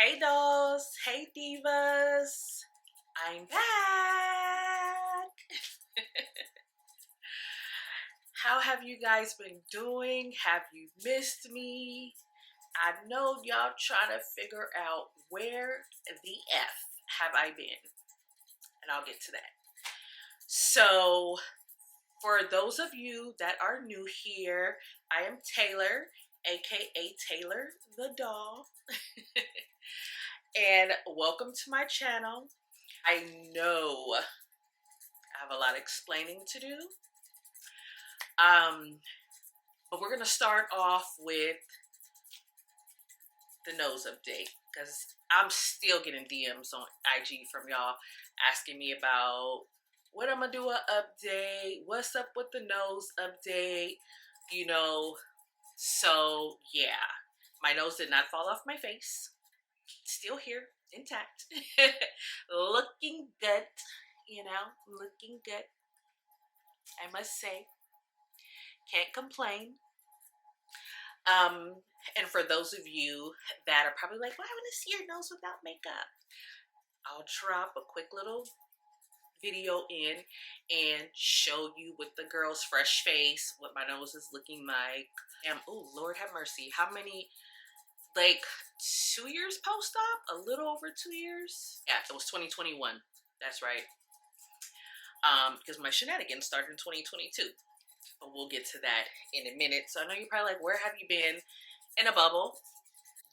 Hey dolls, hey divas, I'm back. How have you guys been doing? Have you missed me? I know y'all trying to figure out where the F have I been, and I'll get to that. So, for those of you that are new here, I am Taylor, aka Taylor the doll. And welcome to my channel. I know I have a lot of explaining to do. But we're gonna start off with the nose update because I'm still getting DMs on IG from y'all asking me about what I'm gonna do an update, what's up with the nose update, you know. So yeah, my nose did not fall off my face. Still here, intact. Looking good, you know, looking good. I must say, can't complain. And for those of you that are probably like, well, I want to see your nose without makeup, I'll drop a quick little video in and show you with the girl's fresh face what my nose is looking like. Oh, Lord have mercy. How many, like 2 years post-op? A little over 2 years? Yeah, it was 2021. That's right. Because my shenanigans started in 2022. But we'll get to that in a minute. So I know you're probably like, where have you been? In a bubble.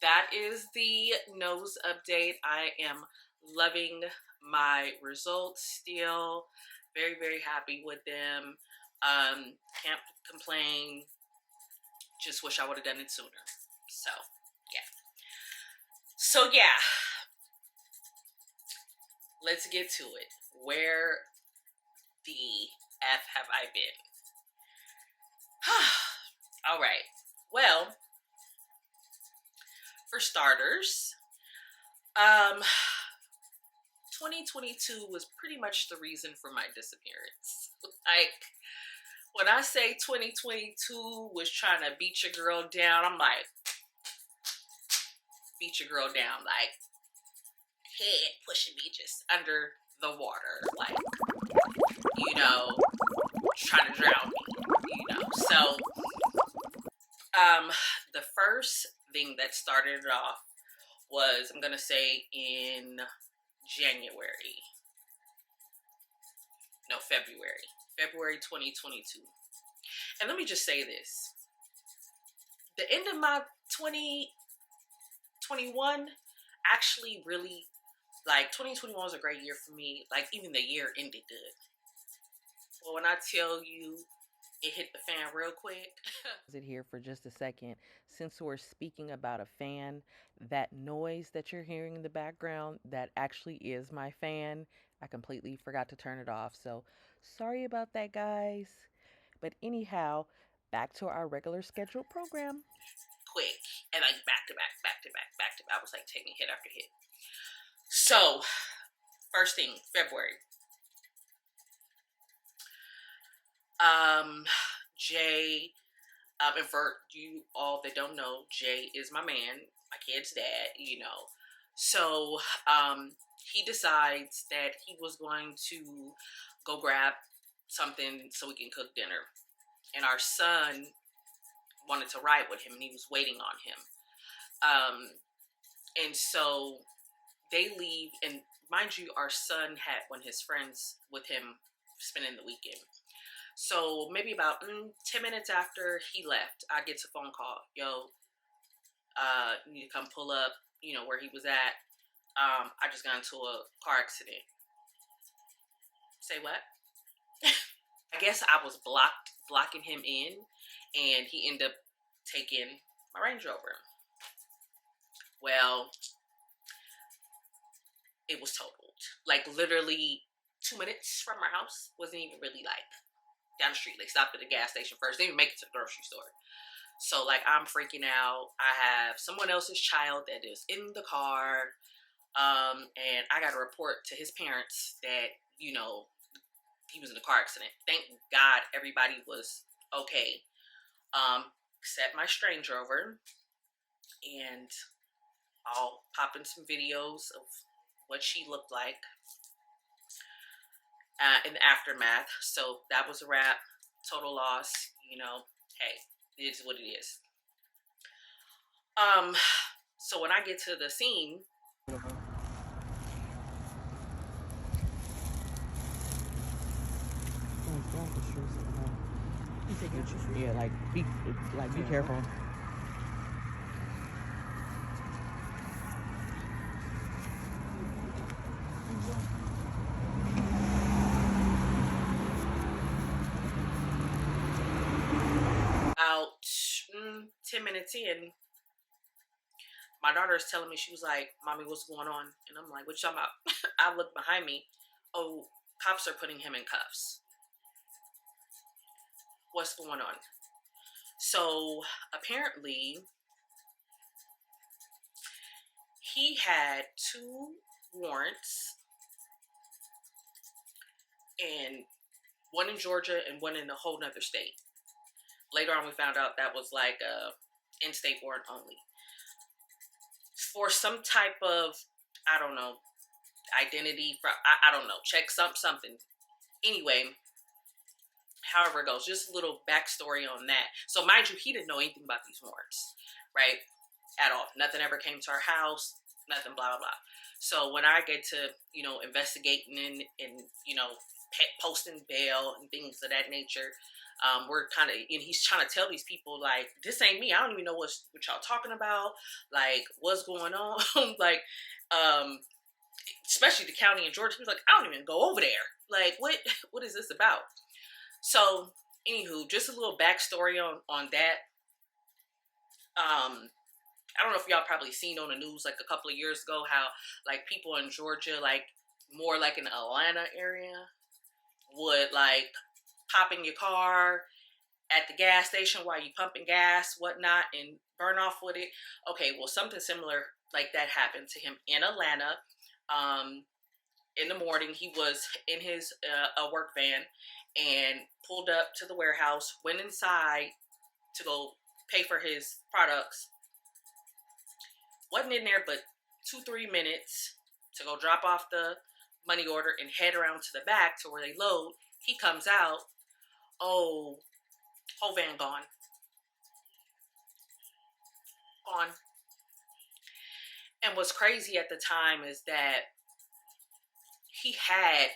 That is the nose update. I am loving my results still. Very, very happy with them. Can't complain. Just wish I would have done it sooner. So, yeah. Let's get to it. Where the F have I been? All right. Well, for starters, 2022 was pretty much the reason for my disappearance. Like, when I say 2022 was trying to beat your girl down, I'm like, beat your girl down, like, head pushing me just under the water, like, you know, trying to drown me, you know. So, the first thing that started it off was, I'm gonna say in February 2022. And let me just say this. The end of my 2021 actually really, like, 2021 was a great year for me. Like, even the year ended good. Well, when I tell you it hit the fan real quick. It here for just a second. Since we're speaking about a fan, that noise that you're hearing in the background, that actually is my fan. I completely forgot to turn it off. So sorry about that, guys. But anyhow, back to our regular scheduled program. Quick. And like back to back. I was like taking hit after hit. So, first thing, February. Jay, and for you all that don't know, Jay is my man, my kid's dad, you know. So, he decides that he was going to go grab something so we can cook dinner. And our son wanted to ride with him, and he was waiting on him. And so they leave, and mind you, our son had one of his friends with him spending the weekend. So maybe about 10 minutes after he left, I get a phone call. Yo, you need to come pull up, you know, where he was at. I just got into a car accident. Say what? I guess I was blocking him in, and he ended up taking my Range Rover. Well, it was totaled. Like, literally 2 minutes from our house. Wasn't even really like down the street. They stopped at the gas station first. They didn't make it to the grocery store. So, like, I'm freaking out. I have someone else's child that is in the car. And I got to report to his parents that, you know, he was in a car accident. Thank God everybody was okay. Except my Range Rover. And I'll pop in some videos of what she looked like in the aftermath. So that was a wrap. Total loss. You know, hey, it is what it is. So when I get to the scene, yeah, be careful. about 10 minutes in, my daughter is telling me, she was like, "Mommy, what's going on?" And I'm like, "What you talking about?" I look behind me. Oh, cops are putting him in cuffs. What's going on? So apparently he had 2 warrants, and one in Georgia and one in a whole nother state. Later on, we found out that was like a in-state warrant only for some type of, I don't know, identity. I don't know, check something. Anyway, however it goes, just a little backstory on that. So mind you, he didn't know anything about these warrants, right? At all. Nothing ever came to our house. Nothing, blah, blah, blah. So when I get to, you know, investigating and you know, posting bail and things of that nature, we're kind of, and he's trying to tell these people, like, this ain't me. I don't even know what y'all talking about. Like, what's going on? Like, especially the county in Georgia. He was like, I don't even go over there. Like, what is this about? So, anywho, just a little backstory on that. I don't know if y'all probably seen on the news like a couple of years ago how like people in Georgia, like more like in the Atlanta area, would like pop in your car at the gas station while you pumping gas, whatnot, and burn off with it. Okay, well, something similar like that happened to him in Atlanta. In the morning, he was in his a work van and pulled up to the warehouse, went inside to go pay for his products. Wasn't in there but 2-3 minutes to go drop off the money order and head around to the back to where they load. He comes out, oh, whole van gone. Gone. And what's crazy at the time is that he had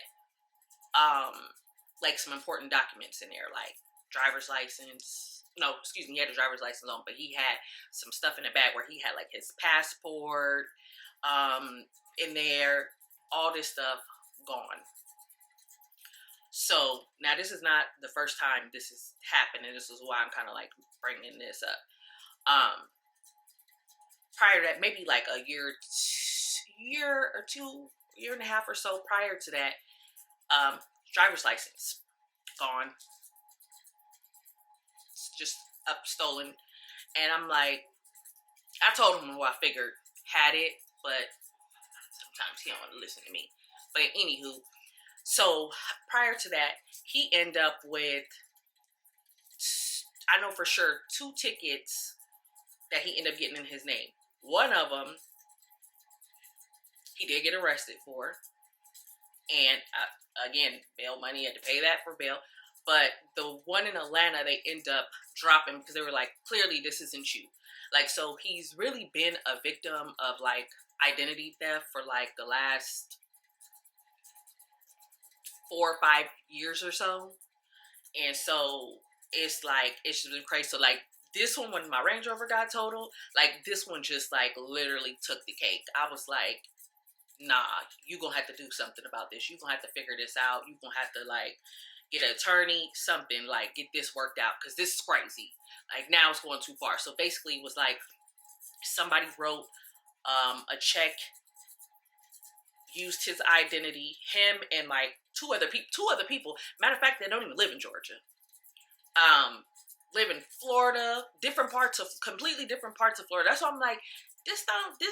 like some important documents in there, like driver's license. No, excuse me, he had a driver's license on, but he had some stuff in the bag where he had like his passport in there, all this stuff gone. So now this is not the first time this has happened, and this is why I'm kind of like bringing this up. Prior to that, maybe like a year or two, year and a half or so prior to that, driver's license gone, just up stolen. And I'm like, I told him who I figured had it, but sometimes he don't want to listen to me. But anywho, so prior to that, he ended up with, I know for sure, 2 tickets that he ended up getting in his name. One of them, he did get arrested for. And again, bail money, he had to pay that for bail. But the one in Atlanta, they end up dropping because they were like, clearly this isn't you. Like, so he's really been a victim of like identity theft for like the last 4 or 5 years or so. And so it's like, it's just been crazy. So like this one, when my Range Rover got totaled, like this one just like literally took the cake. I was like, nah, you gonna have to do something about this. You gonna have to figure this out. You gonna have to like get an attorney, something, like get this worked out, because this is crazy. Like now it's going too far. So basically it was like somebody wrote a check, used his identity, him and like two other people. Matter of fact, they don't even live in Georgia. Live in Florida, completely different parts of Florida. That's why I'm like, this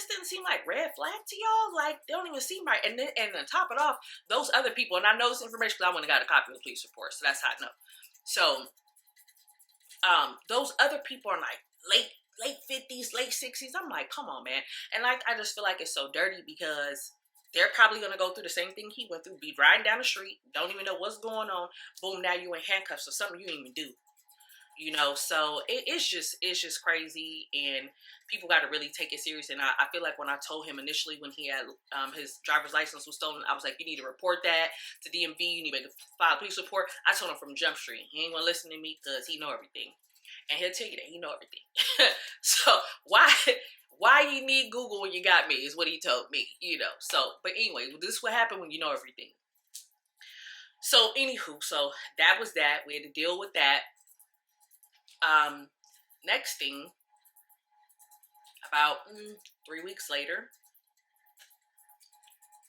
didn't seem like red flag to y'all. Like they don't even seem right. And to top it off, those other people, and I know this information because I went and got a copy of the police report, so that's how I know. So those other people are like late late 50s, late 60s. I'm like, come on, man. And like, I just feel like it's so dirty because they're probably gonna go through the same thing he went through. Be riding down the street, don't even know what's going on. Boom, now you in handcuffs or something you didn't even do. You know, so it's just crazy, and people got to really take it serious. And I feel like when I told him initially when he had his driver's license was stolen, I was like, you need to report that to DMV. You need to file a police report. I told him from Jump Street. He ain't gonna listen to me because he know everything, and he'll tell you that he know everything. So why you need Google when you got me is what he told me. You know. So, but anyway, this is what happened when you know everything. So anywho, so that was that. We had to deal with that. Next thing, about 3 weeks later,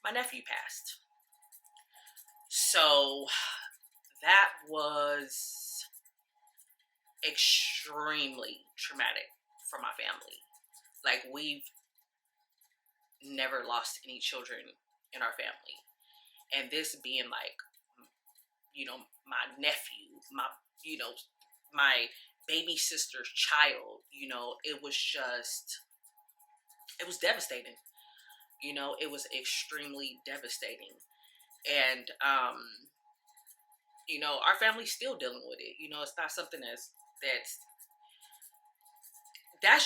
my nephew passed. So that was extremely traumatic for my family. Like, we've never lost any children in our family. And this being like, you know, my nephew, my baby sister's child, you know, it was devastating. You know, it was extremely devastating. And, you know, our family's still dealing with it. You know, it's not something that's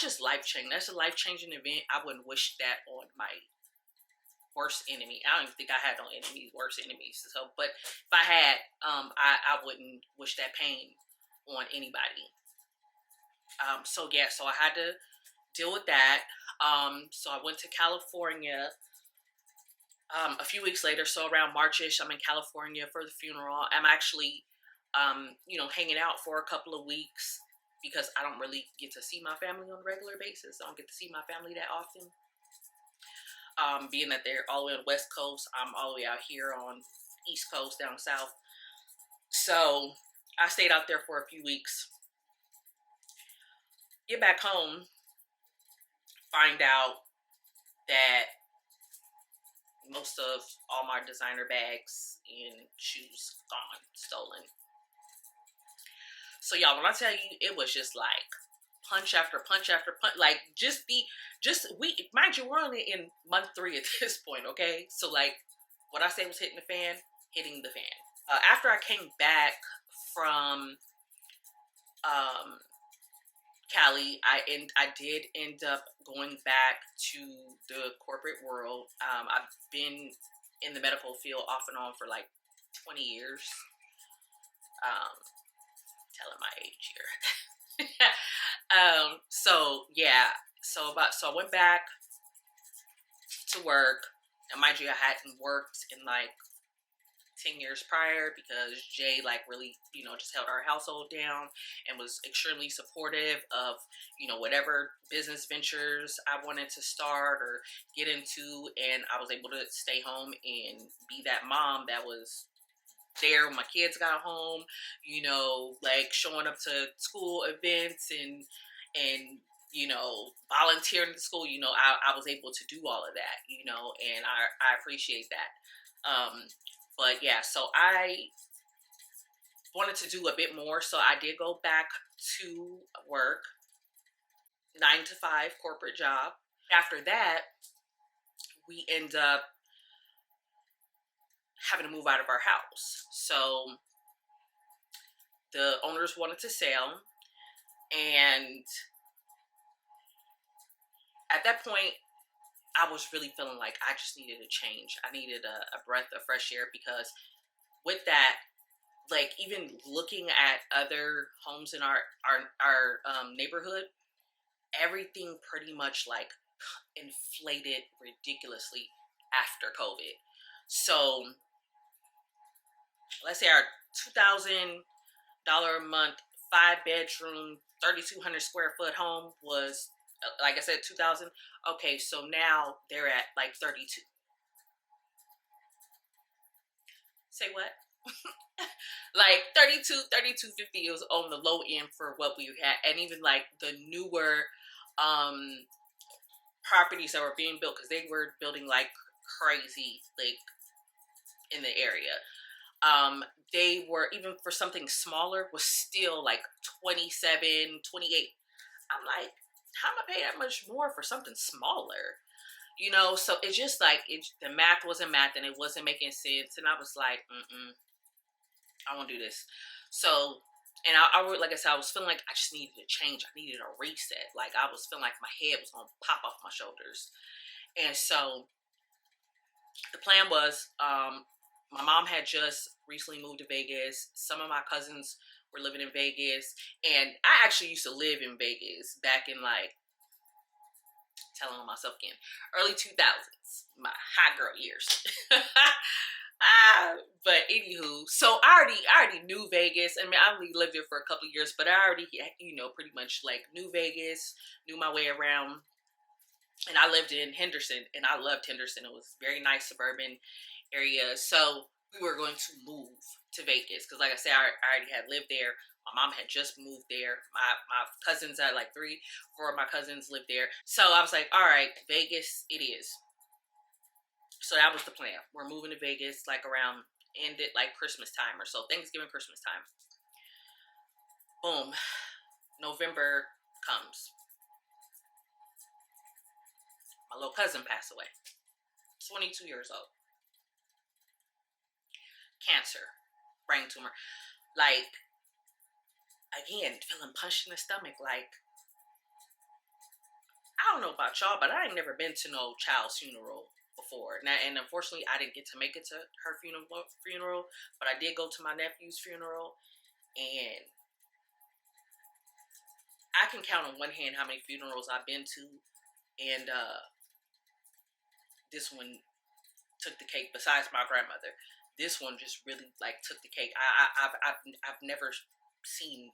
just life-changing. That's a life-changing event. I wouldn't wish that on my worst enemy. I don't even think I had no enemies, worst enemies. So, but if I had, I wouldn't wish that pain on anybody. So yeah, so I had to deal with that. So I went to California a few weeks later. So around Marchish, I'm in California for the funeral. I'm actually, you know, hanging out for a couple of weeks because I don't really get to see my family on a regular basis. I don't get to see my family that often. Being that they're all the way on the West Coast, I'm all the way out here on East Coast, down south. So I stayed out there for a few weeks. Get back home, find out that most of all my designer bags and shoes gone, stolen. So y'all, when I tell you, it was just like punch after punch after punch. Like mind you, we're only in month 3 at this point, okay? So like, what I say was hitting the fan. After I came back from Cali, I did end up going back to the corporate world. I've been in the medical field off and on for like 20 years. Telling my age here. So yeah, so I went back to work, and mind you, I hadn't worked in like 10 years prior because Jay like really, you know, just held our household down and was extremely supportive of, you know, whatever business ventures I wanted to start or get into. And I was able to stay home and be that mom that was there when my kids got home, you know, like showing up to school events and you know, volunteering at school. You know, I was able to do all of that, you know, and I appreciate that. But yeah, so I wanted to do a bit more, so I did go back to work, 9 to 5 corporate job. After that, we end up having to move out of our house. So the owners wanted to sell, and at that point, I was really feeling like I just needed a change. I needed a breath of fresh air, because with that, like, even looking at other homes in our neighborhood, everything pretty much like inflated ridiculously after COVID. So let's say our $2,000 a month, 5-bedroom, 3,200 square foot home was, like I said, 2,000. Okay, so now they're at like 32. Say what? Like 3250 was on the low end for what we had. And even like the newer properties that were being built, because they were building like crazy, like in the area, they were, even for something smaller, was still like 27, 28. I'm like, how am I pay that much more for something smaller? You know, so it's just like the math wasn't math and it wasn't making sense. And I was like, I won't do this. So, and like I said, I was feeling like I just needed a change. I needed a reset. Like I was feeling like my head was gonna pop off my shoulders. And so the plan was, my mom had just recently moved to Vegas. Some of my cousins were living in Vegas, and I actually used to live in Vegas back in like, telling on myself again, early 2000s, my hot girl years. But anywho, so I already knew Vegas. I mean, I only lived there for a couple of years, but I already, pretty much like knew Vegas, knew my way around. And I lived in Henderson, and I loved Henderson. It was a very nice suburban area. So we were going to move to Vegas because, like I said, I already had lived there. My mom had just moved there. My cousins, had like 4 of my cousins lived there. So I was like, all right, Vegas it is. So that was the plan. We're moving to Vegas like around ended like Christmas time or so, Thanksgiving, Christmas time. Boom, November comes. My little cousin passed away. 22 years old. Cancer, brain tumor. Like, again, feeling punched in the stomach. Like, I don't know about y'all, but I ain't never been to no child's funeral before. And unfortunately, I didn't get to make it to her funeral, but I did go to my nephew's funeral. And I can count on one hand how many funerals I've been to. And this one took the cake. Besides my grandmother, this one just really like took the cake. I've never seen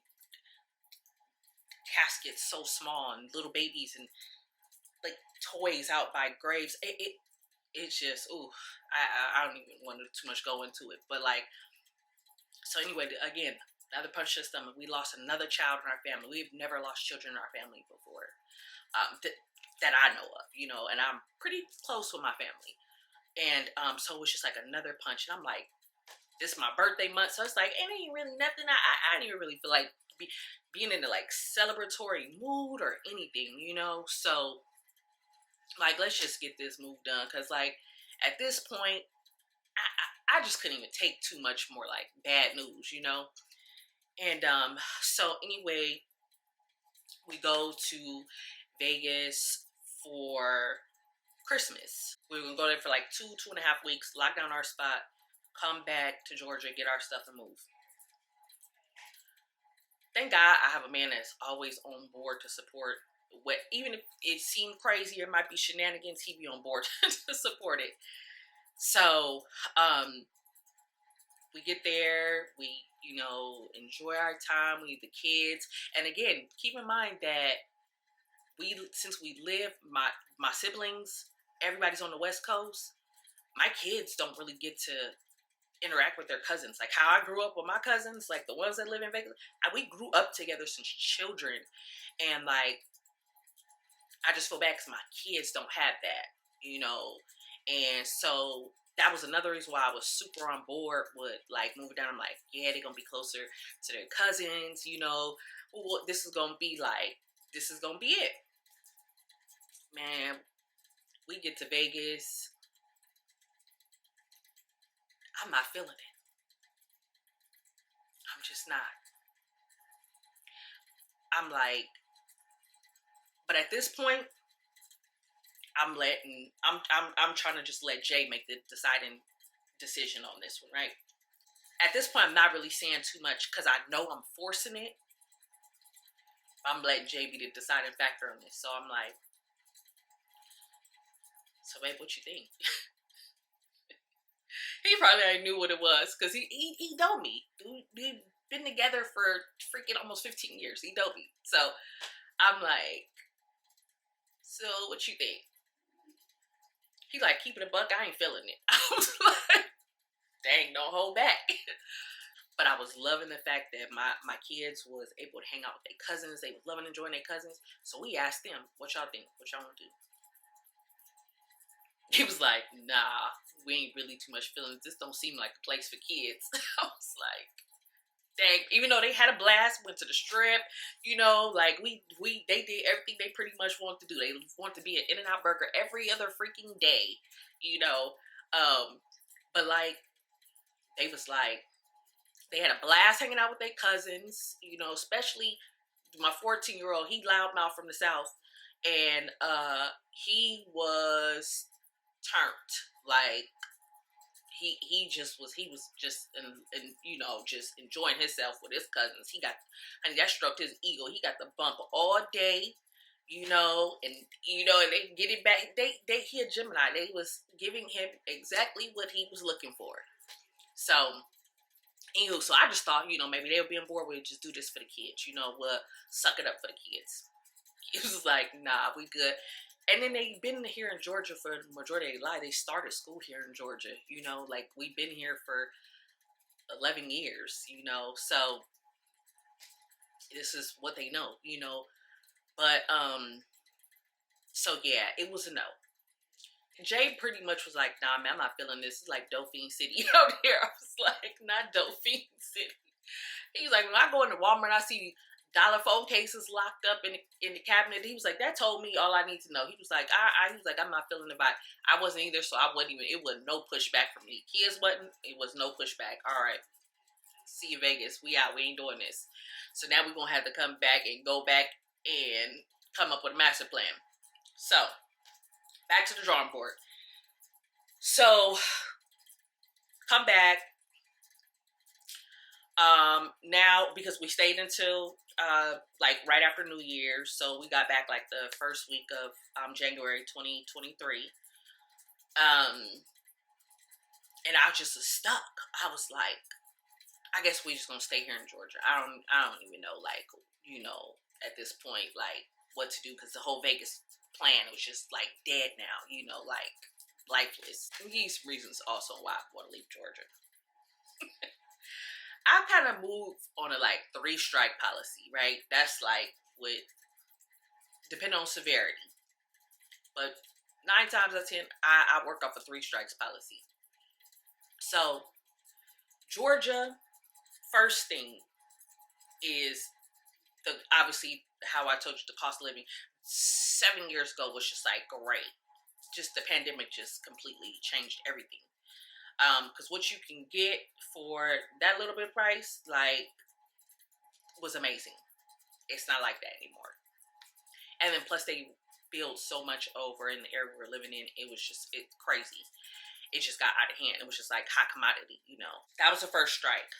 caskets so small and little babies and like toys out by graves. It's just I don't even want to too much go into it. But like, so anyway, again, another punch to the stomach. We lost another child in our family. We've never lost children in our family before. That I know of, and I'm pretty close with my family. And so it was just like another punch. And I'm like, this is my birthday month. So it's like, it ain't really nothing. I didn't even really feel like being in the like celebratory mood or anything, So like, let's just get this move done. Cause like at this point, I just couldn't even take too much more like bad news, And so anyway, we go to Vegas for Christmas. We were gonna go there for like 2.5 weeks, lock down our spot, come back to Georgia, get our stuff and move. Thank God I have a man that's always on board to support even if it seemed crazy, it might be shenanigans, he'd be on board to support it. So, we get there, we, enjoy our time, we the kids. And again, keep in mind that since we live, my siblings, everybody's on the West Coast, my kids don't really get to interact with their cousins. Like how I grew up with my cousins, like the ones that live in Vegas, we grew up together since children. And like, I just feel bad because my kids don't have that, And so that was another reason why I was super on board with like moving down. I'm like, yeah, they're going to be closer to their cousins, Well, this is going to be it. Man, we get to Vegas. I'm not feeling it. I'm just not. I'm like, but at this point, I'm trying to just let Jay make the deciding decision on this one, right? At this point, I'm not really saying too much because I know I'm forcing it. I'm letting Jay be the deciding factor on this. So I'm like, so babe, what you think? He probably already knew what it was because he know me. We've been together for freaking almost 15 years. He know me. So I'm like, so what you think? He like, keep it a buck, I ain't feeling it. I was like, dang, don't hold back. But I was loving the fact that my kids was able to hang out with their cousins. They was loving enjoying their cousins. So we asked them, what y'all think? What y'all want to do? He was like, nah, we ain't really too much feelings. This don't seem like a place for kids. I was like, Even though they had a blast, went to the strip, you know, like they did everything they pretty much wanted to do. They wanted to be an In-N-Out burger every other freaking day, you know. But like they was like they had a blast hanging out with their cousins, you know, especially my 14-year-old. He loudmouth from the South, and he was turned. Like he was just and you know, just enjoying himself with his cousins. And that stroked his ego. He got the bump all day, you know, and they get it back. He a Gemini. They was giving him exactly what he was looking for. So anywho, so I just thought, you know, maybe they were being bored. We'd just do this for the kids, you know, we'll suck it up for the kids. It was like, nah, we good. And then they've been here in Georgia for the majority of their life. They started school here in Georgia, you know, like we've been here for 11 years, you know, so this is what they know, you know. But so yeah, it was a no. Jay pretty much was like, nah, man, I'm not feeling this. It's like Dauphine City out here. I was like, not Dauphine City. He was like, when I go into Walmart, I see dollar phone cases locked up in the cabinet. He was like, that told me all I need to know. He was like, he was like, I'm not feeling the vibe. I wasn't either, so I wasn't even. It was no pushback from me. Kids wasn't. It was no pushback. All right, see you Vegas. We out. We ain't doing this. So now we're gonna have to come back and go back and come up with a master plan. So back to the drawing board. So come back. Now because we stayed until like right after New Year's, so we got back like the first week of January 2023. And I just was stuck. I was like, I guess we just gonna stay here in Georgia. I don't even know, like, you know, at this point, like what to do, because the whole Vegas plan was just like dead now, you know, like lifeless. And these reasons also why I want to leave Georgia. I kind of moved on a like 3-strike policy, right? That's like with depending on severity, but 9 times out of 10, I work off a 3 strikes policy. So Georgia, first thing is obviously how I told you the cost of living 7 years ago was just like great. Just the pandemic just completely changed everything. Because what you can get for that little bit of price, like, was amazing. It's not like that anymore. And then plus they build so much over in the area we're living in. It's crazy. It just got out of hand. It was just like hot commodity, you know. That was the first strike.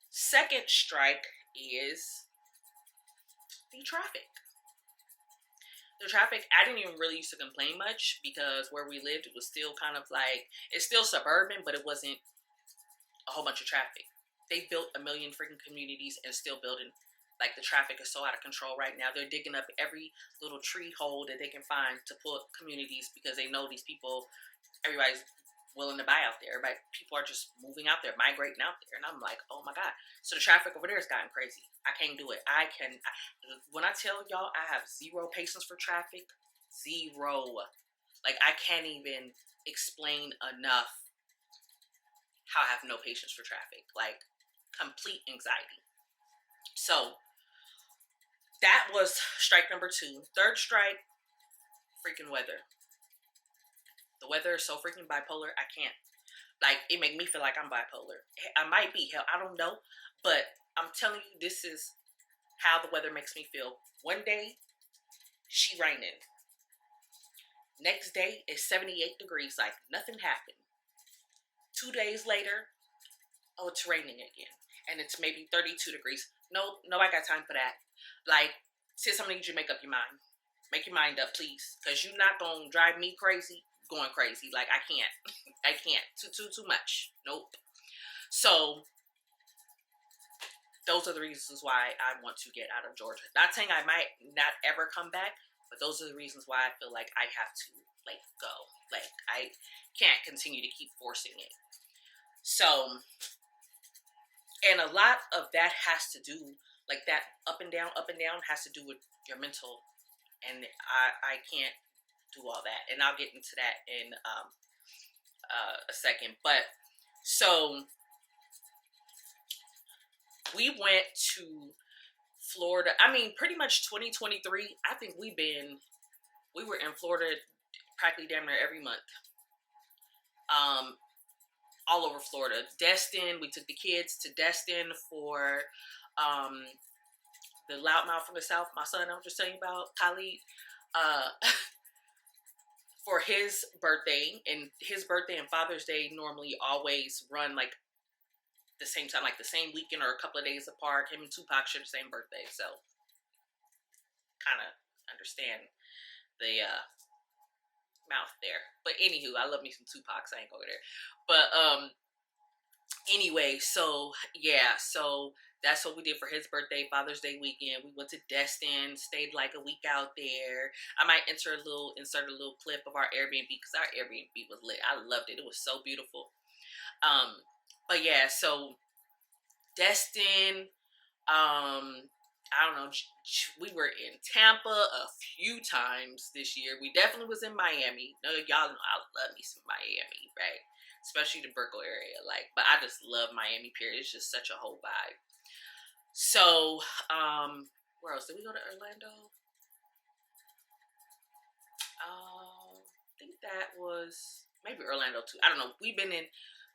Second strike is the traffic. The traffic, I didn't even really used to complain much because where we lived, it was still kind of like, it's still suburban, but it wasn't a whole bunch of traffic. They built a million freaking communities and still building. Like, the traffic is so out of control right now. They're digging up every little tree hole that they can find to put communities because they know these people, everybody's willing to buy out there. People are just moving out there, migrating out there. And I'm like, oh my God. So the traffic over there has gotten crazy. I can't do it. When I tell y'all I have zero patience for traffic, zero. Like, I can't even explain enough how I have no patience for traffic. Like, complete anxiety. So that was strike number 2. Third strike, freaking weather. The weather is so freaking bipolar. I can't. Like, it make me feel like I'm bipolar. I might be. Hell, I don't know. But I'm telling you, this is how the weather makes me feel. One day, she raining. Next day, it's 78 degrees. Like, nothing happened. 2 days later, oh, it's raining again. And it's maybe 32 degrees. No, I got time for that. Like, sis, I'm gonna need you to make up your mind. Make your mind up, please. Because you're not going to drive me crazy. Going crazy. Like, I can't. I can't. Too much. Nope. So those are the reasons why I want to get out of Georgia. Not saying I might not ever come back, but those are the reasons why I feel like I have to, like, go. Like, I can't continue to keep forcing it. So, and a lot of that has to do, like, that up and down has to do with your mental. And I can't do all that, and I'll get into that in a second. But so we went to Florida. I mean, pretty much 2023. I think we were in Florida practically damn near every month. All over Florida. Destin, we took the kids to Destin for the loudmouth from the South, my son I was just telling you about, Khalid, for his birthday. And his birthday and Father's Day normally always run like the same time, like the same weekend or a couple of days apart. Him and Tupac share the same birthday, so kind of understand the mouth there. But anywho, I love me some Tupac, so I ain't go there. But anyway, so yeah, so that's what we did for his birthday, Father's Day weekend. We went to Destin, stayed like a week out there. I might insert a little clip of our Airbnb, because our Airbnb was lit. I loved it. It was so beautiful. But yeah, so Destin, I don't know, we were in Tampa a few times this year. We definitely was in Miami. No, y'all know I love me some Miami, right? Especially the Brickell area, like, but I just love Miami, period. It's just such a whole vibe. So, where else? Did we go to Orlando? I think that was maybe Orlando too. I don't know. We've been in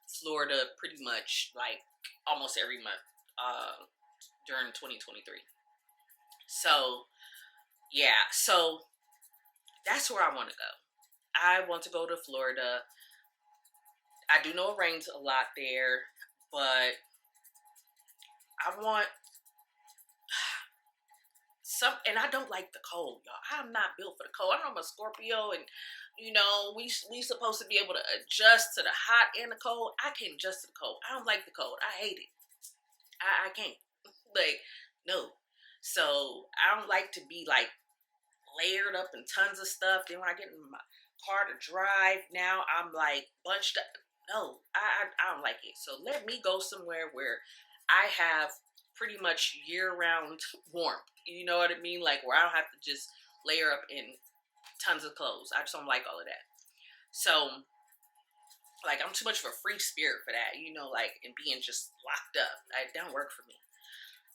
Florida pretty much like almost every month during 2023. So, yeah. So, that's where I want to go. I want to go to Florida. I do know it rains a lot there, but I want some, and I don't like the cold, y'all. I'm not built for the cold. I know I'm a Scorpio, and you know, we supposed to be able to adjust to the hot and the cold. I can't adjust to the cold. I don't like the cold. I hate it. I can't. Like, no. So I don't like to be like layered up in tons of stuff. Then when I get in my car to drive, now I'm like bunched up. No, I don't like it. So let me go somewhere where I have pretty much year-round warmth. You know what I mean? Like where I don't have to just layer up in tons of clothes. I just don't like all of that. So, like, I'm too much of a free spirit for that. You know, like, and being just locked up. It don't work for me.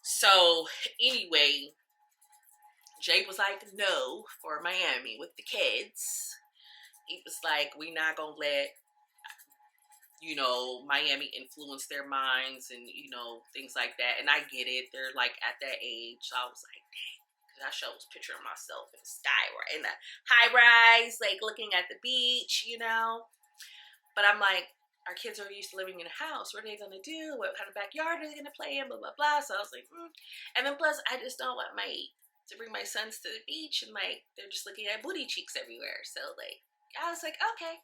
So, anyway, Jake was like, no, for Miami with the kids. He was like, we not gonna let, you know, Miami influence their minds and, you know, things like that. And I get it. They're like at that age. So I was like, dang. Because I was picturing myself in the sky or in the high rise, like looking at the beach, you know. But I'm like, our kids are used to living in a house. What are they going to do? What kind of backyard are they going to play in? Blah, blah, blah. So I was like, And then plus, I just don't want to bring my sons to the beach and like, they're just looking at booty cheeks everywhere. So like, I was like, okay.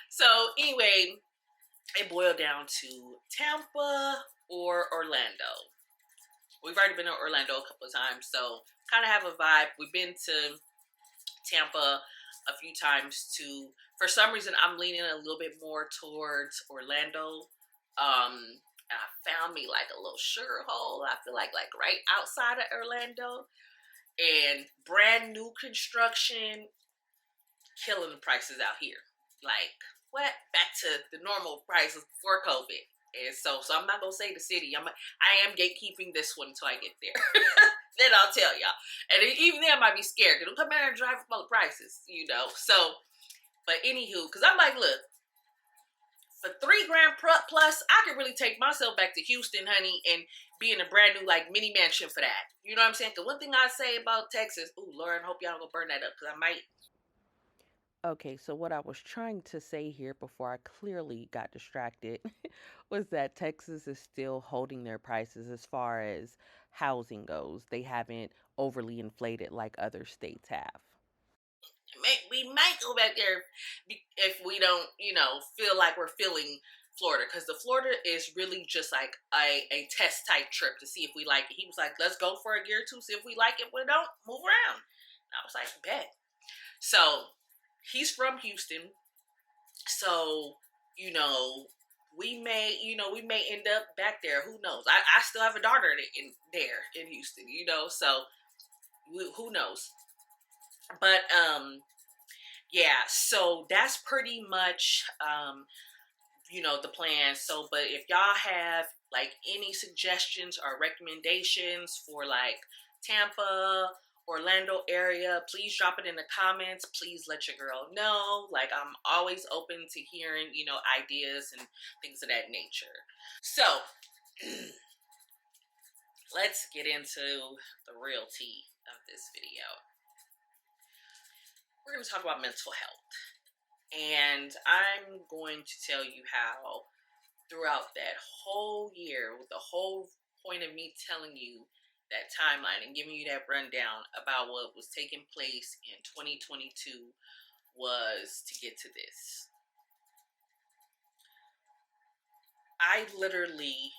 So anyway, it boiled down to Tampa or Orlando. We've already been to Orlando a couple of times, so kind of have a vibe. We've been to Tampa a few times too. For some reason, I'm leaning a little bit more towards Orlando. I found me like a little sugar hole. I feel like right outside of Orlando, and brand new construction, killing the prices out here. Like, what? Back to the normal prices before COVID. And so I'm not gonna say the city. I am gatekeeping this one until I get there. Then I'll tell y'all. And even then I might be scared. Cause don't come out and drive up all the prices, you know. So, but anywho, cause I'm like, look, for $3,000 plus, I could really take myself back to Houston, honey, and be in a brand new like mini mansion for that. You know what I'm saying? Cause one thing I say about Texas, ooh, Lord, I hope y'all don't go burn that up, cause I might. Okay, so what I was trying to say here before I clearly got distracted was that Texas is still holding their prices as far as housing goes. They haven't overly inflated like other states have. We might go back there if we don't, you know, feel like we're feeling Florida, because the Florida is really just like a test type trip to see if we like it. He was like, let's go for a year or two, see if we like it. If we don't, move around. And I was like, bet. So he's from Houston, so you know we may end up back there. Who knows? I still have a daughter in Houston, you know, so who knows? But yeah, so that's pretty much you know, the plan. So, but if y'all have like any suggestions or recommendations for like Tampa, Orlando area, please drop it in the comments. Please let your girl know. Like, I'm always open to hearing, you know, ideas and things of that nature. So let's get into the real tea of this video. We're going to talk about mental health. And I'm going to tell you how throughout that whole year, with the whole point of me telling you that timeline and giving you that rundown about what was taking place in 2022 was to get to this. I literally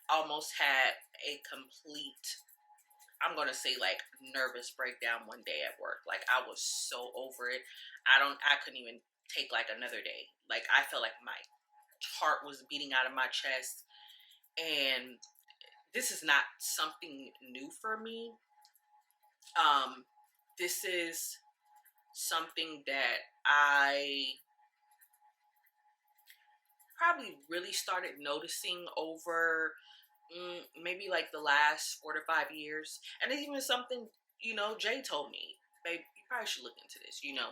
almost had a complete, I'm going to say, like, nervous breakdown one day at work. Like, I was so over it. I couldn't even take like another day. Like, I felt like my heart was beating out of my chest. And this is not something new for me. This is something that I probably really started noticing over maybe like the last 4 to 5 years. And it's even something, you know, Jay told me, babe, you probably should look into this, you know.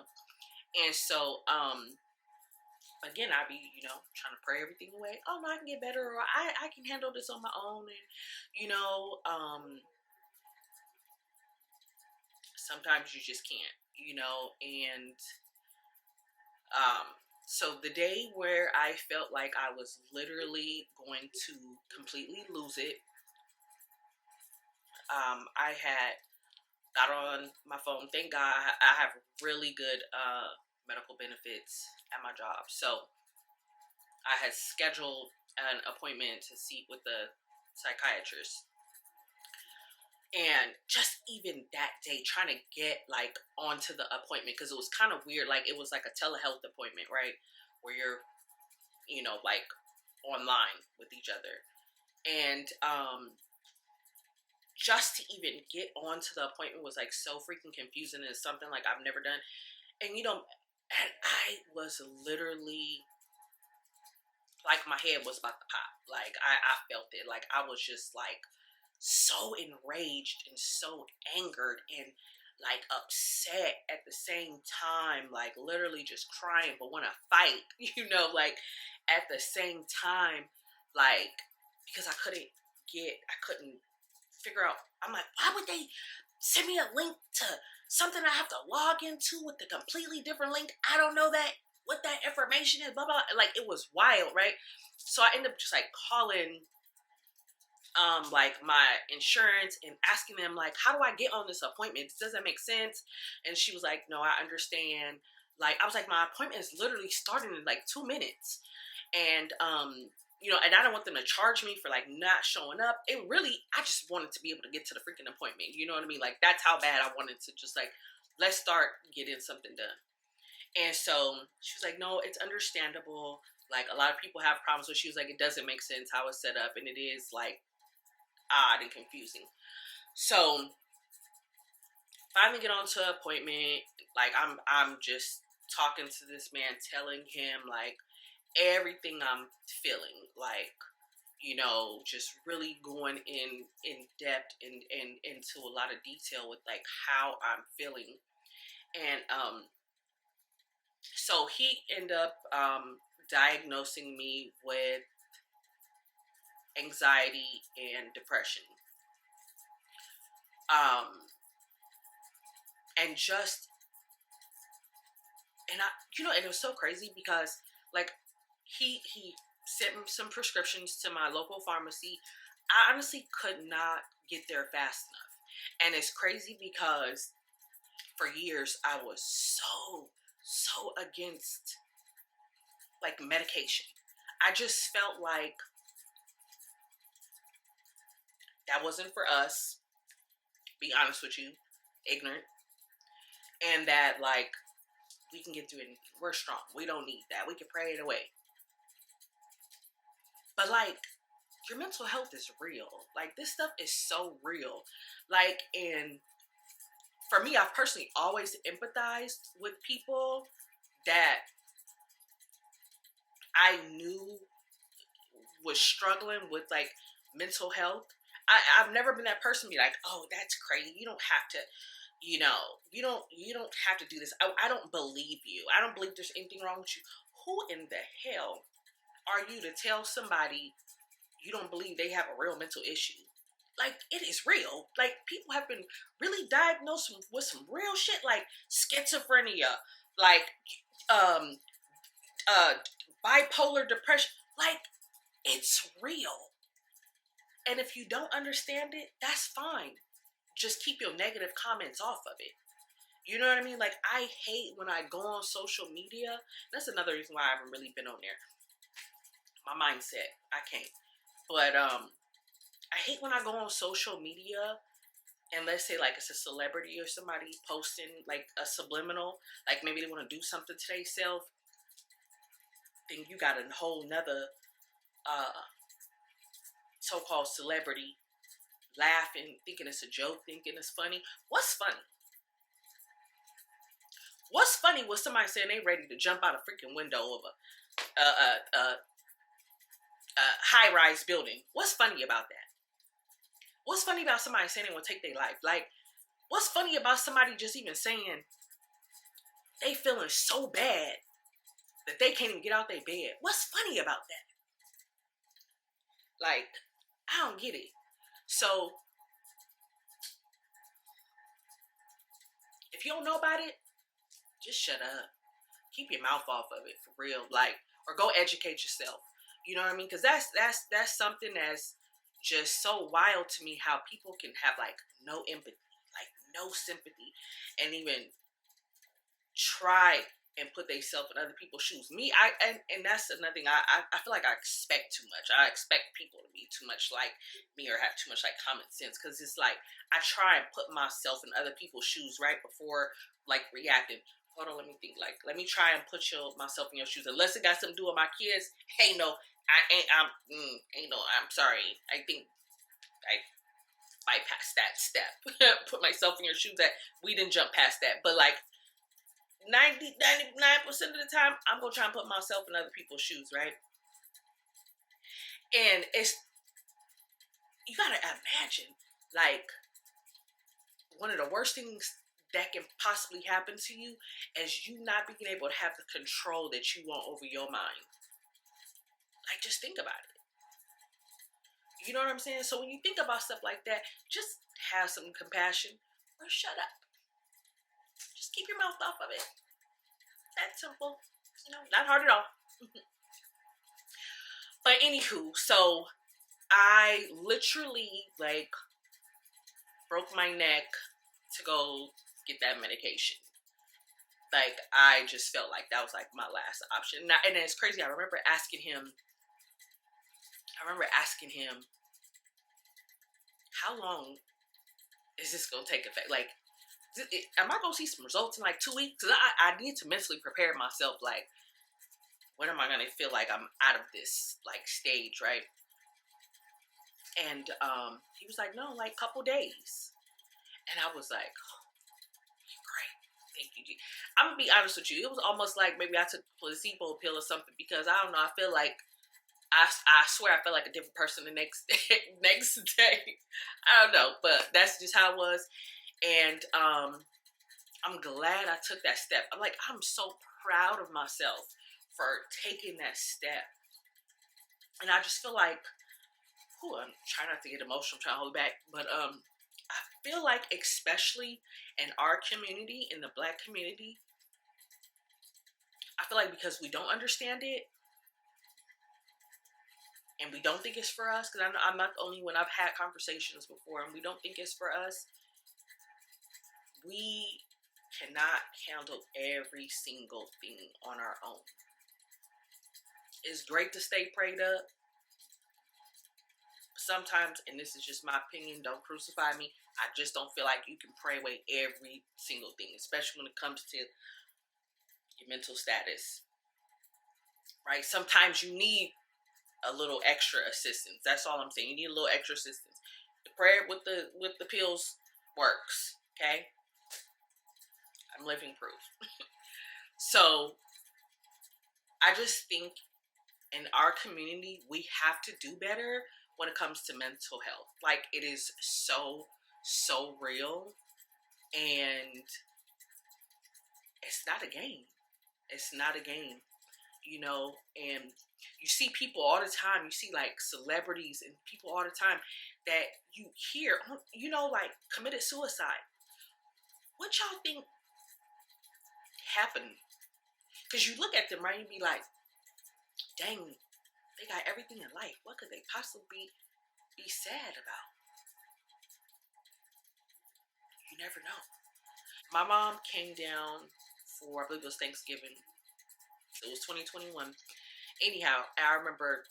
And so, again, I be, you know, trying to pray everything away. Oh no, I can get better, or I can handle this on my own. And, you know, sometimes you just can't, you know. And so the day where I felt like I was literally going to completely lose it, I had got on my phone. Thank God I have really good medical benefits at my job. So I had scheduled an appointment to see with the psychiatrist. And just even that day, trying to get like onto the appointment, because it was kind of weird. Like, it was like a telehealth appointment, right? Where you're, you know, like online with each other. And just to even get onto the appointment was like so freaking confusing, and something like I've never done. And, you know, and I was literally like, my head was about to pop. Like, I felt it. Like, I was just like so enraged and so angered and like upset at the same time, like literally just crying but want to fight, you know, like at the same time, like, because I couldn't figure out. I'm like, why would they send me a link to something I have to log into with a completely different link? I don't know what that information is, blah blah. Like, it was wild, right? So I ended up just like calling like my insurance and asking them, like, how do I get on this appointment? This doesn't make sense. And she was like, no, I understand. Like, I was like, my appointment is literally starting in like 2 minutes. And you know, and I don't want them to charge me for like not showing up. It really, I just wanted to be able to get to the freaking appointment. You know what I mean? Like, that's how bad I wanted to just like, let's start getting something done. And so she was like, no, it's understandable. Like, a lot of people have problems. So she was like, it doesn't make sense how it's set up. And it is like odd and confusing. So finally get on to an appointment. Like, I'm just talking to this man, telling him like everything I'm feeling, like, you know, just really going in depth and into a lot of detail with like how I'm feeling. And so he ended up diagnosing me with anxiety and depression. And just, and I, you know, and it was so crazy because like he sent some prescriptions to my local pharmacy. I honestly could not get there fast enough. And it's crazy because for years I was so against like medication. I just felt like that wasn't for us, be honest with you, ignorant. And that like, we can get through anything. We're strong. We don't need that. We can pray it away. But like, your mental health is real. Like, this stuff is so real. Like, and for me, I've personally always empathized with people that I knew was struggling with like mental health, I've never been that person to be like, oh, that's crazy. You don't have to, you don't have to do this. I don't believe you. I don't believe there's anything wrong with you. Who in the hell are you to tell somebody you don't believe they have a real mental issue? Like, it is real. Like, people have been really diagnosed with some real shit, like schizophrenia, like um bipolar depression. Like, it's real. And if you don't understand it, that's fine. Just keep your negative comments off of it. You know what I mean? Like, I hate when I go on social media. That's another reason why I haven't really been on there. My mindset, I can't. But I hate when I go on social media and let's say like it's a celebrity or somebody posting like a subliminal, like maybe they want to do something to themselves. Then you got a whole nother so-called celebrity laughing, thinking it's a joke, thinking it's funny. What's funny? What's funny was somebody saying they ready to jump out a freaking window of a high-rise building. What's funny about that? What's funny about somebody saying they want to take their life? Like, what's funny about somebody just even saying they feeling so bad that they can't even get out their bed? What's funny about that? Like, I don't get it. So, if you don't know about it, just shut up. Keep your mouth off of it, for real. Like, or go educate yourself. You know what I mean? Because that's something that's just so wild to me, how people can have like no empathy, like no sympathy, and even try and put themselves in other people's shoes. Me, and that's another thing. I feel like I expect too much. I expect people to be too much like me or have too much like common sense, because it's like I try and put myself in other people's shoes right before like reacting. Hold on, let me think. Like, let me try and put myself in your shoes. Unless it got something to do with my kids, hey, no, I'm sorry. I think I bypassed that step. Put myself in your shoes. That we didn't jump past that, but like 99% of the time, I'm gonna try and put myself in other people's shoes, right? And you gotta imagine, like, one of the worst things that can possibly happen to you is you not being able to have the control that you want over your mind. Like, just think about it. You know what I'm saying? So when you think about stuff like that, just have some compassion or shut up. Just keep your mouth off of it. That's simple. You know, not hard at all. But anywho, so I literally like broke my neck to go get that medication. Like, I just felt like that was like my last option. And it's crazy. I remember asking him, how long is this going to take effect? Like, am I going to see some results in like 2 weeks? Because I need to mentally prepare myself. Like, when am I going to feel like I'm out of this like stage, right? And he was like, no, like a couple days. And I was like, oh, great. Thank you, G. I'm going to be honest with you. It was almost like maybe I took a placebo pill or something, because I don't know. I feel like, I swear I felt like a different person the next day. I don't know, but that's just how it was. And I'm glad I took that step. I'm so proud of myself for taking that step. And I just feel like, I'm trying not to get emotional, I'm trying to hold it back, but I feel like, especially in our community, in the Black community, I feel like because we don't understand it and we don't think it's for us, because I'm not the only one. I've had conversations before, and we don't think it's for us. We cannot handle every single thing on our own. It's great to stay prayed up. Sometimes, and this is just my opinion, don't crucify me, I just don't feel like you can pray away every single thing, especially when it comes to your mental status, right? Sometimes you need a little extra assistance. That's all I'm saying. You need a little extra assistance. The prayer with the pills works, okay? I'm living proof. So I just think in our community, we have to do better when it comes to mental health. Like, it is so, so real. And it's not a game. It's not a game, you know. And you see people all the time. You see like celebrities and people all the time that you hear, you know, like committed suicide. What y'all think happened? Because you look at them, right, and be like, dang, they got everything in life. What could they possibly be sad about? You never know. My mom came down for, I believe it was Thanksgiving. It was 2021. Anyhow, I remember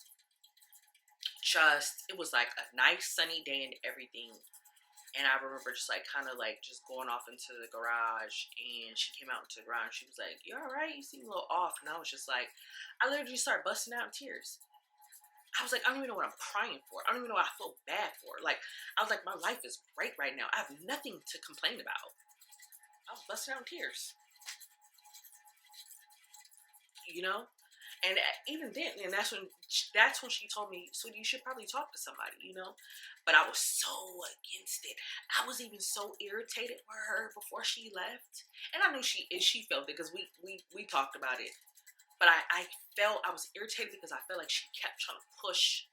it was like a nice sunny day and everything. And I remember just like kind of like just going off into the garage, and she came out into the garage. She was like, "You all right? You seem a little off." And I was just like, I literally started busting out in tears. I was like, I don't even know what I'm crying for. I don't even know what I feel bad for. Like, I was like, my life is great right now. I have nothing to complain about. I was busting out in tears. You know? And even then, and that's when she told me, "Sweetie, you should probably talk to somebody," you know. But I was so against it. I was even so irritated with her before she left, and I knew she felt it because we talked about it. But I felt I was irritated because I felt like she kept trying to push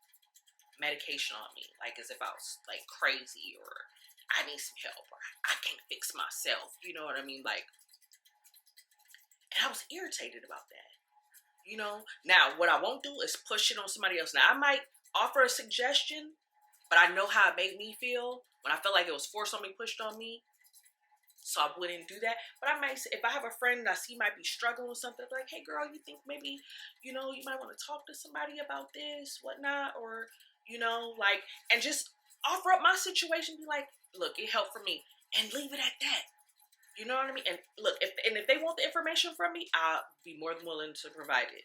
medication on me, like as if I was like crazy or I need some help or I can't fix myself. You know what I mean? Like, and I was irritated about that. You know, now what I won't do is push it on somebody else. Now I might offer a suggestion, but I know how it made me feel when I felt like it was forced on me, pushed on me. So I wouldn't do that. But I might, if I have a friend that I see might be struggling with something, I'd be like, "Hey girl, you think maybe, you know, you might want to talk to somebody about this, whatnot," or, you know, like, and just offer up my situation, be like, "Look, it helped for me," and leave it at that. You know what I mean? And look, if they want the information from me, I'll be more than willing to provide it.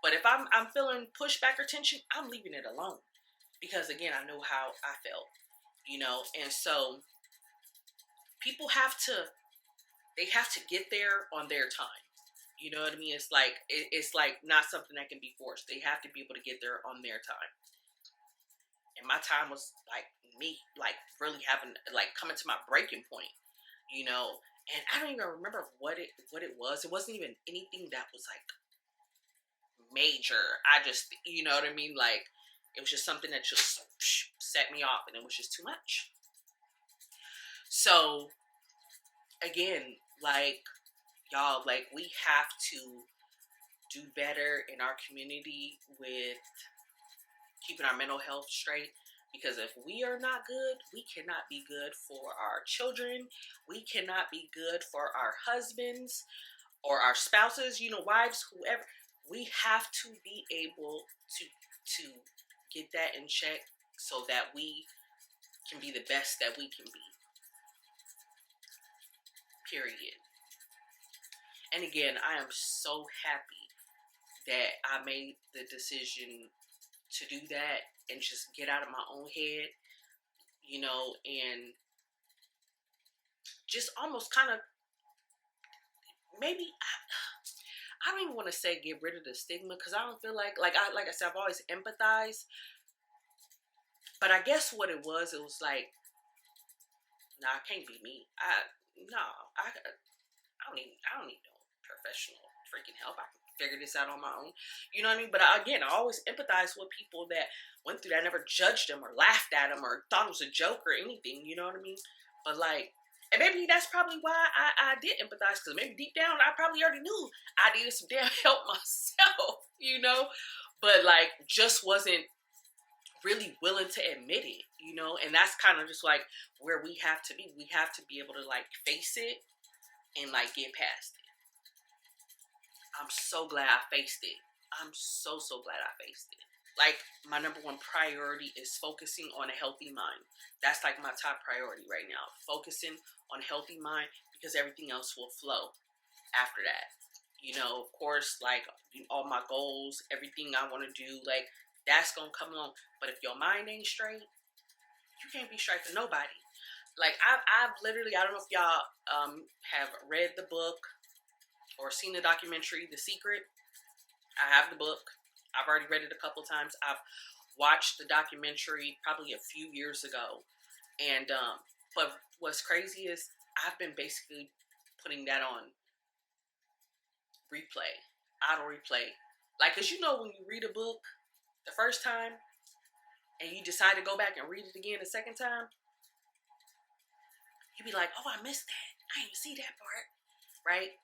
But if I'm feeling pushback or tension, I'm leaving it alone. Because again, I know how I felt, you know, and so people have to get there on their time. You know what I mean? It's like it's like not something that can be forced. They have to be able to get there on their time. And my time was like me, like really having like coming to my breaking point, you know. And I don't even remember what it was. It wasn't even anything that was like major. I just, you know what I mean? Like, it was just something that just set me off, and it was just too much. So, again, like, y'all, like, we have to do better in our community with keeping our mental health straight. Because if we are not good, we cannot be good for our children. We cannot be good for our husbands or our spouses, you know, wives, whoever. We have to be able to get that in check so that we can be the best that we can be. Period. And again, I am so happy that I made the decision to do that and just get out of my own head, you know, and just almost kind of maybe I don't even want to say get rid of the stigma, because I don't feel like I said, I've always empathized, but I guess what it was like, nah, it can't be me. I don't need no professional freaking help. I can figure this out on my own. You know what I mean? But again, I always empathize with people that went through that. I never judged them or laughed at them or thought it was a joke or anything. You know what I mean? But like, and maybe that's probably why I did empathize, because maybe deep down I probably already knew I needed some damn help myself, you know? But like, just wasn't really willing to admit it, you know? And that's kind of just like where we have to be. We have to be able to like face it and like get past it. I'm so glad I faced it. I'm so glad I faced it. Like, my number one priority is focusing on a healthy mind. That's like my top priority right now. Focusing on a healthy mind, because everything else will flow after that. You know, of course, like all my goals, everything I want to do, like that's going to come along. But if your mind ain't straight, you can't be straight for nobody. Like I've literally, I don't know if y'all have read the book or seen the documentary, The Secret. I have the book. I've already read it a couple times. I've watched the documentary probably a few years ago. And, but what's crazy is I've been basically putting that on replay, auto replay. Like, cause you know, when you read a book the first time and you decide to go back and read it again the second time, you be like, oh, I missed that. I didn't even see that part. Right?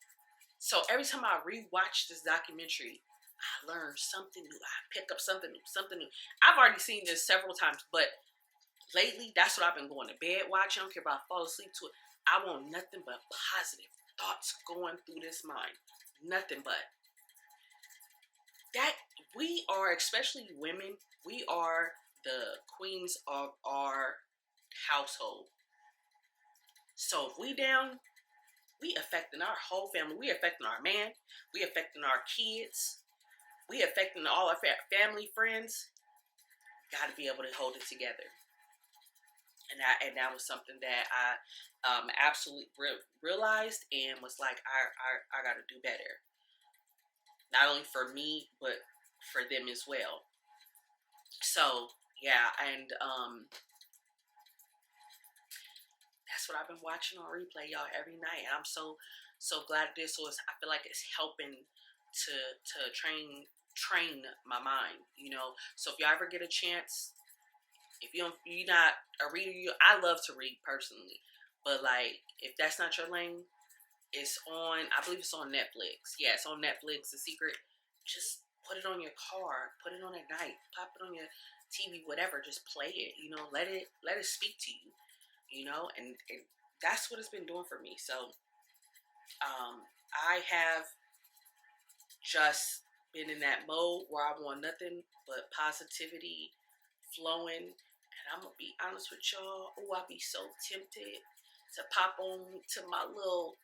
So every time I rewatch this documentary, I learn something new. I pick up something new. I've already seen this several times, but lately, that's what I've been going to bed watching. I don't care if I fall asleep to it. I want nothing but positive thoughts going through this mind. Nothing but. That we are, especially women, we are the queens of our household. So if we down, we affecting our whole family. We affecting our man. We affecting our kids. We affecting all our family, friends. Got to be able to hold it together. And that was something that I absolutely realized and was like, I got to do better. Not only for me, but for them as well. So, yeah, and that's what I've been watching on replay, y'all, every night. And I'm so glad this was, I feel like it's helping to train my mind, you know. So if y'all ever get a chance, if you're not a reader, I love to read personally, but like if that's not your lane, it's on. I believe it's on Netflix. Yeah, it's on Netflix. The Secret. Just put it on your car. Put it on at night. Pop it on your TV. Whatever. Just play it. You know, let it speak to you. You know, and that's what it's been doing for me. So, I have just been in that mode where I want nothing but positivity flowing. And I'm gonna be honest with y'all. Oh, I'd be so tempted to pop on to my little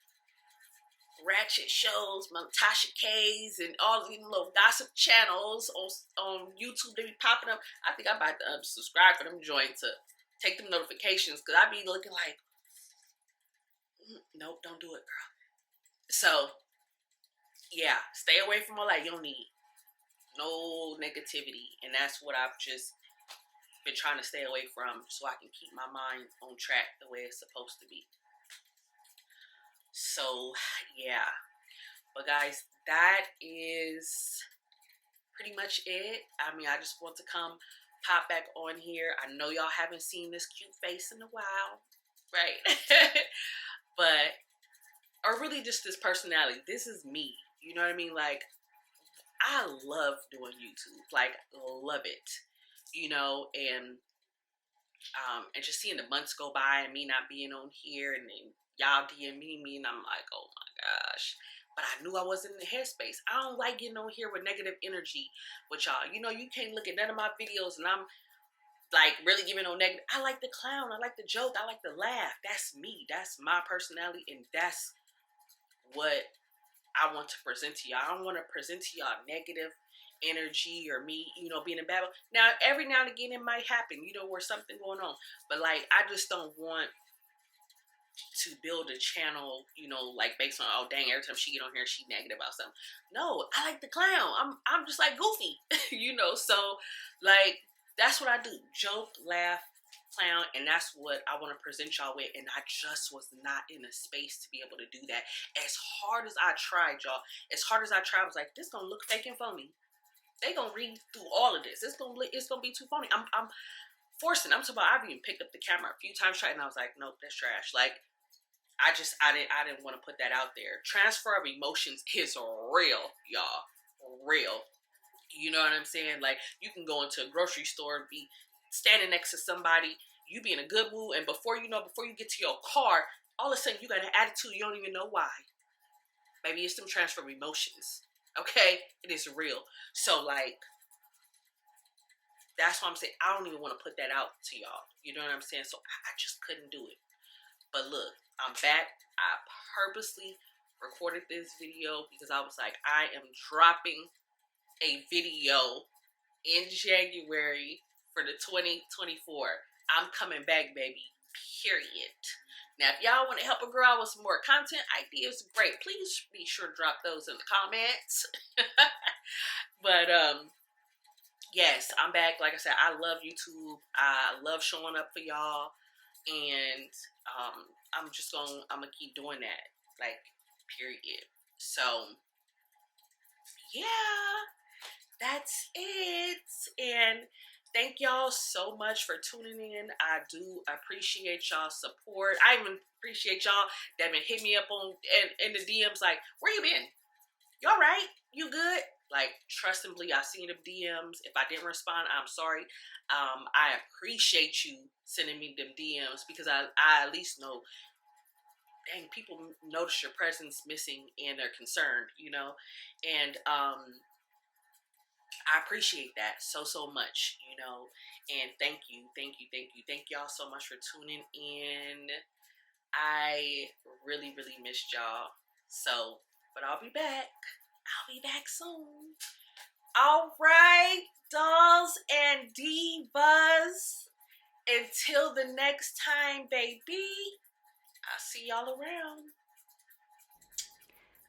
ratchet shows, my Tasha K's, and all these little gossip channels on YouTube. They be popping up. I think I'm about to unsubscribe for them joints to take them notifications, because I be looking like, nope, don't do it, girl. So yeah, stay away from all that. You don't need no negativity, and that's what I've just been trying to stay away from, so I can keep my mind on track the way it's supposed to be. So yeah, but guys, that is pretty much it. I mean, I just want to come pop back on here. I know y'all haven't seen this cute face in a while, right? But or really just this personality. This is me. You know what I mean? Like, I love doing YouTube. Like, love it. You know, and just seeing the months go by and me not being on here, and then y'all DMing me, and I'm like, oh my gosh. But I knew I wasn't in the headspace. I don't like getting on here with negative energy with y'all. You know, you can't look at none of my videos and I'm like really giving no negative. I like the clown. I like the joke. I like the laugh. That's me. That's my personality, and that's what I want to present to y'all. I don't want to present to y'all negative energy or me, you know, being in battle. Now, every now and again it might happen, you know, where something going on. But like, I just don't want to build a channel, you know, like based on, oh dang, every time she get on here she negative about something. No, I like the clown. I'm just like Goofy, you know. So like, that's what I do. Joke, laugh, clown, and that's what I want to present y'all with. And I just was not in a space to be able to do that. As hard as I tried, y'all, as hard as I tried, I was like, this gonna look fake and phony. They gonna read through all of this. It's gonna be too funny. I'm forcing. I'm talking about, I've even picked up the camera a few times, tried, and I was like, nope, that's trash. Like, I didn't want to put that out there. Transfer of emotions is real, y'all. Real. You know what I'm saying? Like, you can go into a grocery store and be standing next to somebody, you be in a good mood, and before you get to your car, all of a sudden you got an attitude, you don't even know why. Maybe it's some transfer of emotions. Okay? It is real. So like, that's why I'm saying I don't even want to put that out to y'all. You know what I'm saying? So I just couldn't do it. But look, I'm back. I purposely recorded this video because I was like, I am dropping a video in January for the 2024. I'm coming back, baby. Period. Now, if y'all want to help a girl out with some more content ideas, great. Please be sure to drop those in the comments. But yes, I'm back. Like I said, I love YouTube. I love showing up for y'all, and I'm gonna keep doing that. Like, period. So yeah, that's it. And thank y'all so much for tuning in. I do appreciate y'all support. I even appreciate y'all that been hit me up on in the DMs like, where you been? You all right? You good? Like, trust and believe, I seen the DMs. If I didn't respond, I'm sorry. I appreciate you sending me them DMs because I at least know, dang, people notice your presence missing and they're concerned, you know? And I appreciate that so much, you know. And thank y'all so much for tuning in. I really missed y'all. So, but I'll be back. I'll be back soon. All right, dolls and divas. Until the next time, baby. I'll see y'all around.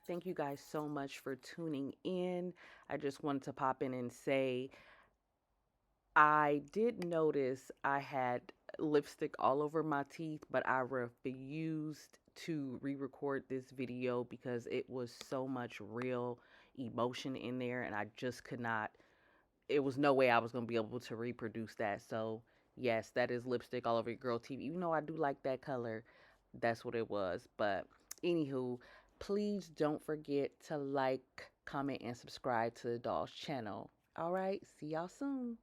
Thank you guys so much for tuning in. I just wanted to pop in and say I did notice I had lipstick all over my teeth, but I refused to re record this video because it was so much real emotion in there, and I just could not. It was no way I was going to be able to reproduce that. So, yes, that is lipstick all over your girl teeth. Even though I do like that color, that's what it was. But, anywho, please don't forget to like, comment, and subscribe to the Dolls channel. All right, see y'all soon.